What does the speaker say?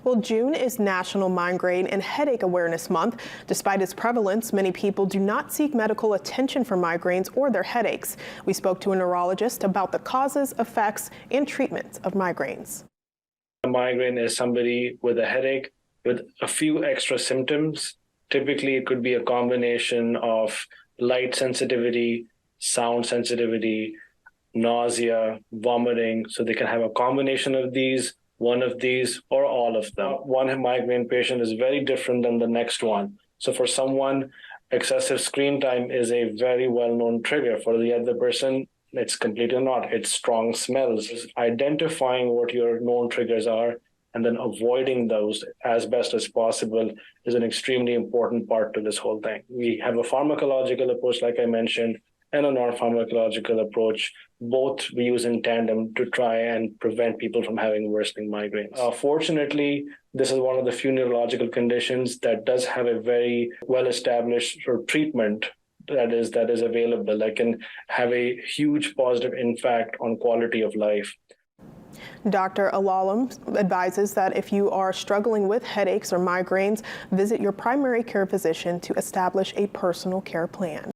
Well, June is National Migraine and Headache Awareness Month. Despite its prevalence, many people do not seek medical attention for migraines or their headaches. We spoke to a neurologist about the causes, effects, and treatments of migraines. A migraine is somebody with a headache with a few extra symptoms. Typically, it could be a combination of light sensitivity, sound sensitivity, nausea, vomiting. So they can have a combination of these, one of these, or all of them. One migraine patient is very different than the next one. So for someone, excessive screen time is a very well-known trigger. For the other person, it's completely not. It's strong smells. Identifying what your known triggers are and then avoiding those as best as possible is an extremely important part to this whole thing. We have a pharmacological approach, like I mentioned, and a non-pharmacological approach. Both we use in tandem to try and prevent people from having worsening migraines. Fortunately, this is one of the few neurological conditions that does have a very well-established treatment that is available, that can have a huge positive impact on quality of life. Dr. Alalam advises that if you are struggling with headaches or migraines, visit your primary care physician to establish a personal care plan.